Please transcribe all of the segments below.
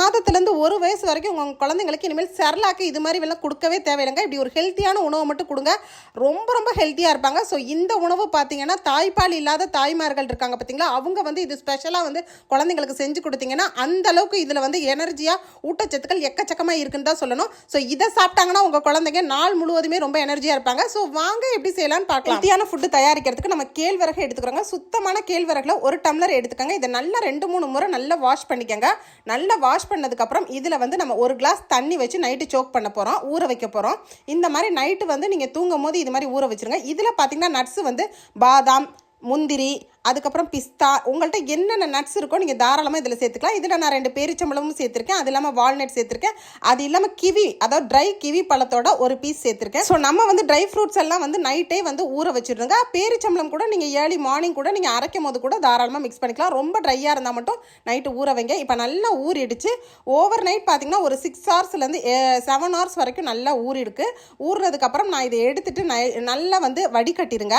மாதத்துலேருந்து 1 வயசு வரைக்கும் உங்கள் குழந்தைங்களுக்கு இனிமேல் செர்லாக்கு இது மாதிரி வெள்ளம் கொடுக்கவே தேவையில்லைங்க. இப்படி ஒரு ஹெல்த்தியான உணவை மட்டும் கொடுங்க, ரொம்ப ரொம்ப ஹெல்த்தியாக இருப்பாங்க. ஸோ இந்த உணவு பார்த்தீங்கன்னா தாய்ப்பால் இல்லாத தாய்மார்கள் இருக்காங்க பார்த்தீங்களா, அவங்க வந்து இது ஸ்பெஷலாக வந்து குழந்தைங்களுக்கு செஞ்சு கொடுத்தீங்கன்னா அந்த அளவுக்கு இதில் வந்து எனர்ஜியாக ஊட்டச்சத்துக்கள் எக்கச்சக்கமாக இருக்குன்னு தான் சொல்லணும். ஸோ இதை சாப்பிட்டாங்கன்னா உங்கள் குழந்தைங்க நாள் முழுவதுமே ரொம்ப எனர்ஜியாக இருப்பாங்க. ஸோ வாங்க எப்படி செய்யலான்னு பார்க்கலாம். ஹெல்த்தியான ஃபுட்டு தயாரிக்கிறதுக்கு நம்ம கேழ்வரகு எடுத்துக்கிறோங்க. சுத்தமான கேழ்வரகுல 1 டம்ளர் எடுத்துக்கோங்க. இதை நல்லா 2-3 முறை நல்லா வாஷ் பண்ணிக்கோங்க. நல்லா வாஷ் பண்ணதுக்கப்புறம் இதில் வந்து நம்ம 1 கிளாஸ் தண்ணி வச்சு நைட்டு சோக் பண்ண போகிறோம், ஊற வைக்க போகிறோம். இந்த மாதிரி நைட்டு வந்து நீங்கள் தூங்கும் போது இது மாதிரி ஊற வச்சுருங்க. இதில் பார்த்தீங்கன்னா நட்ஸ் வந்து பாதாம், முந்திரி, அதுக்கப்புறம் பிஸ்தா, உங்கள்கிட்ட என்னென்ன நட்ஸ் இருக்கோ நீங்கள் தாராளமாக இதில் சேர்த்துக்கலாம். இதில் நான் 2 பேரிச்சம்பழமும் சேர்த்துருக்கேன், அது இல்லாமல் வால்நட் சேர்த்துருக்கேன், அது இல்லாமல் கிவி, அதாவது ட்ரை கிவி பழத்தோட 1 பீஸ் சேர்த்துருக்கேன். ஸோ நம்ம வந்து ட்ரை ஃப்ரூட்ஸ் எல்லாம் வந்து நைட்டே வந்து ஊற வச்சுருங்க. பேரிச்சம்பழம் கூட நீங்கள் ஏர்லி மார்னிங் கூட நீங்கள் அரைக்கும் போது கூட தாராளமாக மிக்ஸ் பண்ணிக்கலாம். ரொம்ப ட்ரையாக இருந்தால் மட்டும் நைட்டு ஊற வைங்க. இப்போ நல்லா ஊறிடுச்சு. ஓவர் நைட் பார்த்தீங்கன்னா ஒரு 6 ஹவர்ஸ்லேருந்து 7 ஹவர்ஸ் வரைக்கும் நல்லா ஊறிடுக்கு. ஊறுறதுக்கப்புறம் நான் இதை எடுத்துகிட்டு நல்லா வந்து வடிகட்டிடுங்க.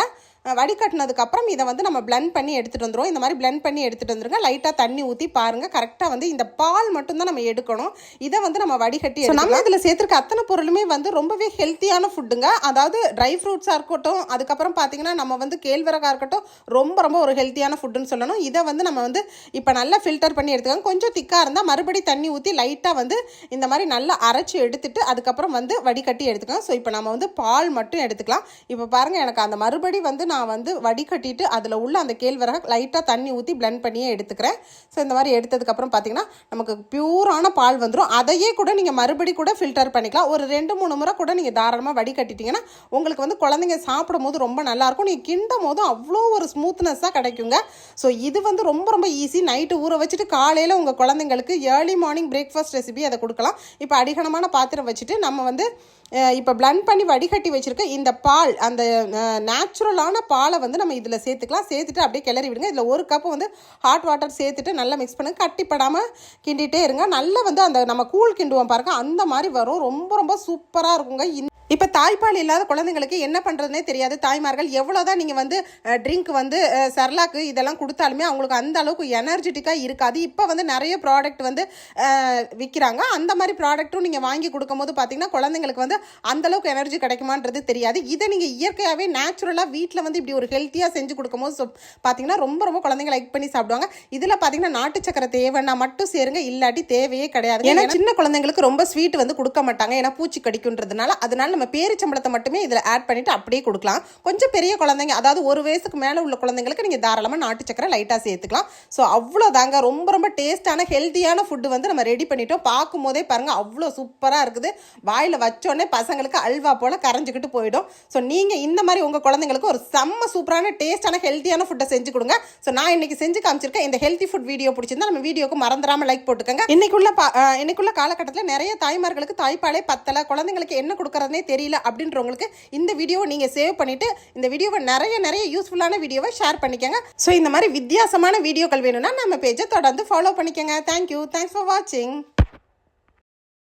வடிகட்டினதுக்கப்புறம் இதை வந்து நம்ம பிளெண்ட் பண்ணி எடுத்துகிட்டு வந்துடும். இந்த மாதிரி பிளெண்ட் பண்ணி எடுத்துகிட்டு வந்துருங்க. லைட்டாக தண்ணி ஊற்றி பாருங்கள், கரெக்டாக வந்து இந்த பால் மட்டும்தான் நம்ம எடுக்கணும். இதை வந்து நம்ம வடிகட்டி நம்ம இதில் சேர்த்துருக்க அத்தனை பொருளுமே வந்து ரொம்பவே ஹெல்த்தியான ஃபுட்டுங்க. அதாவது ட்ரை ஃப்ரூட்ஸாக இருக்கட்டும், அதுக்கப்புறம் பார்த்தீங்கன்னா நம்ம வந்து கேழ்வரகாக இருக்கட்டும், ரொம்ப ரொம்ப ஒரு ஹெல்த்தியான ஃபுட்டுன்னு சொல்லணும். இதை வந்து நம்ம வந்து இப்போ நல்லா ஃபில்டர் பண்ணி எடுத்துக்கோங்க. கொஞ்சம் திக்காக இருந்தால் மறுபடி தண்ணி ஊற்றி லைட்டாக வந்து இந்த மாதிரி நல்லா அரைச்சி எடுத்துட்டு அதுக்கப்புறம் வந்து வடிகட்டி எடுத்துக்கலாம். ஸோ இப்போ நம்ம வந்து பால் மட்டும் எடுத்துக்கலாம். இப்போ பாருங்கள், எனக்கு அந்த மறுபடி வந்து நான் வந்து வடிகட்டிட்டு அதில் உள்ள அந்த கேழ்வரகை லைட்டாக தண்ணி ஊற்றி பிளெண்ட் பண்ணியே எடுத்துக்கிறேன். ஸோ இந்த மாதிரி எடுத்ததுக்கப்புறம் பார்த்தீங்கன்னா நமக்கு பியூரான பால் வந்துடும். அதையே கூட நீங்கள் மறுபடி கூட ஃபில்டர் பண்ணிக்கலாம். ஒரு 2-3 முறை கூட நீங்கள் தாராளமாக வடிகட்டிட்டிங்கன்னா உங்களுக்கு வந்து குழந்தைங்க சாப்பிடும் போது ரொம்ப நல்லாயிருக்கும். நீங்கள் கிண்டும் போதும் அவ்வளோ ஒரு ஸ்மூத்னஸ்ஸாக கிடைக்குங்க. ஸோ இது வந்து ரொம்ப ரொம்ப ஈஸி. நைட்டு ஊற வச்சுட்டு காலையில் உங்கள் குழந்தைங்களுக்கு ஏர்லி மார்னிங் பிரேக்ஃபாஸ்ட் ரெசிபி அதை கொடுக்கலாம். இப்போ அடிகனமான பாத்திரம் வச்சுட்டு நம்ம வந்து இப்போ பிளெண்ட் பண்ணி வடிகட்டி வச்சுருக்க இந்த பால், அந்த நேச்சுரலான பாலை வந்து நம்ம இதில் சேர்த்துக்கலாம். சேர்த்துட்டு அப்படியே கிளறி விடுங்க. இதில் 1 கப்பு வந்து ஹாட் வாட்டர் சேர்த்துட்டு நல்லா மிக்ஸ் பண்ணுங்க. கட்டிப்படாமல் கிண்டிகிட்டே இருங்க. நல்லா வந்து அந்த நம்ம கூழ் கிண்டுவோம் பாருங்க, அந்த மாதிரி வரும். ரொம்ப ரொம்ப சூப்பராக இருக்குங்க. இப்போ தாய்ப்பால் இல்லாத குழந்தைங்களுக்கு என்ன பண்ணுறதுனே தெரியாது தாய்மார்கள். எவ்வளோதான் நீங்கள் வந்து ட்ரிங்க் வந்து செர்லாக்கு இதெல்லாம் கொடுத்தாலுமே அவங்களுக்கு அந்த அளவுக்கு எனர்ஜெட்டிக்காக இருக்காது. இப்போ வந்து நிறைய ப்ராடக்ட் வந்து விற்கிறாங்க. அந்த மாதிரி ப்ராடக்ட்டும் நீங்கள் வாங்கி கொடுக்கும்போது பார்த்தீங்கன்னா குழந்தைங்களுக்கு வந்து அந்தளவுக்கு எனர்ஜி கிடைக்குமான்றது தெரியாது. இதை நீங்கள் இயற்கையாகவே நேச்சுரலாக வீட்டில் வந்து இப்படி ஒரு ஹெல்த்தியாக செஞ்சு கொடுக்கும்போது பார்த்தீங்கன்னா ரொம்ப ரொம்ப குழந்தைங்க லைக் பண்ணி சாப்பிடுவாங்க. இதில் பார்த்தீங்கன்னா நாட்டு சக்கரை தேவைன்னா மட்டும் சேருங்க, இல்லாட்டி தேவையே கிடையாது. ஏன்னா சின்ன குழந்தைங்களுக்கு ரொம்ப ஸ்வீட் வந்து கொடுக்க மாட்டாங்க, ஏன்னா பூச்சி கடிக்குன்றதுனால. அதனால நம்ம பேரிச்சம்பழத்தை மட்டுமே இதில் ஆட் பண்ணிவிட்டு அப்படியே கொடுக்கலாம். கொஞ்சம் பெரிய குழந்தைங்க, அதாவது 1 வயசுக்கு மேலே உள்ள குழந்தைங்களுக்கு நீங்கள் தாராளமாக நாட்டு சக்கரை லைட்டாக சேர்த்துக்கலாம். ஸோ அவ்வளோதாங்க, ரொம்ப ரொம்ப டேஸ்டான ஹெல்த்தியான ஃபுட்டு வந்து நம்ம ரெடி பண்ணிட்டோம். பார்க்கும் போதே பாருங்கள் அவ்வளோ சூப்பராக இருக்குது. வாயில் வச்சோடனே பசங்களுக்கு அல்வா போல் கரைஞ்சிக்கிட்டு போயிடும். ஸோ நீங்கள் இந்த மாதிரி உங்கள் குழந்தைங்களுக்கு ஒரு செம்ம சூப்பரான டேஸ்டான ஹெல்த்தியான ஃபுட்டை செஞ்சு கொடுங்க. ஸோ நான் இன்றைக்கி செஞ்சு காமிச்சிருக்கேன். இந்த ஹெல்த்தி ஃபுட் வீடியோ பிடிச்சிருந்தா நம்ம வீடியோக்கு மறந்துடாமல் லைக் போட்டுக்கோங்க. இன்னைக்குள்ள காலகட்டத்தில் நிறைய தாய்மார்களுக்கு தாய்ப்பாலே பத்தலை, குழந்தைங்களுக்கு என்ன கொடுக்குறதுனே தெரியல அப்படின்றவங்களுக்கு இந்த வீடியோவை நீங்கள் சேவ் பண்ணிவிட்டு இந்த வீடியோவை நிறைய யூஸ்ஃபுல்லான வீடியோவை ஷேர் பண்ணிக்கோங்க. ஸோ இந்த மாதிரி வித்தியாசமான வீடியோக்கள் வேணும்னா நம்ம பேஜை தொடர்ந்து ஃபாலோ பண்ணிக்கோங்க. தேங்க்யூ, தேங்க்ஸ் ஃபார் வாட்சிங்.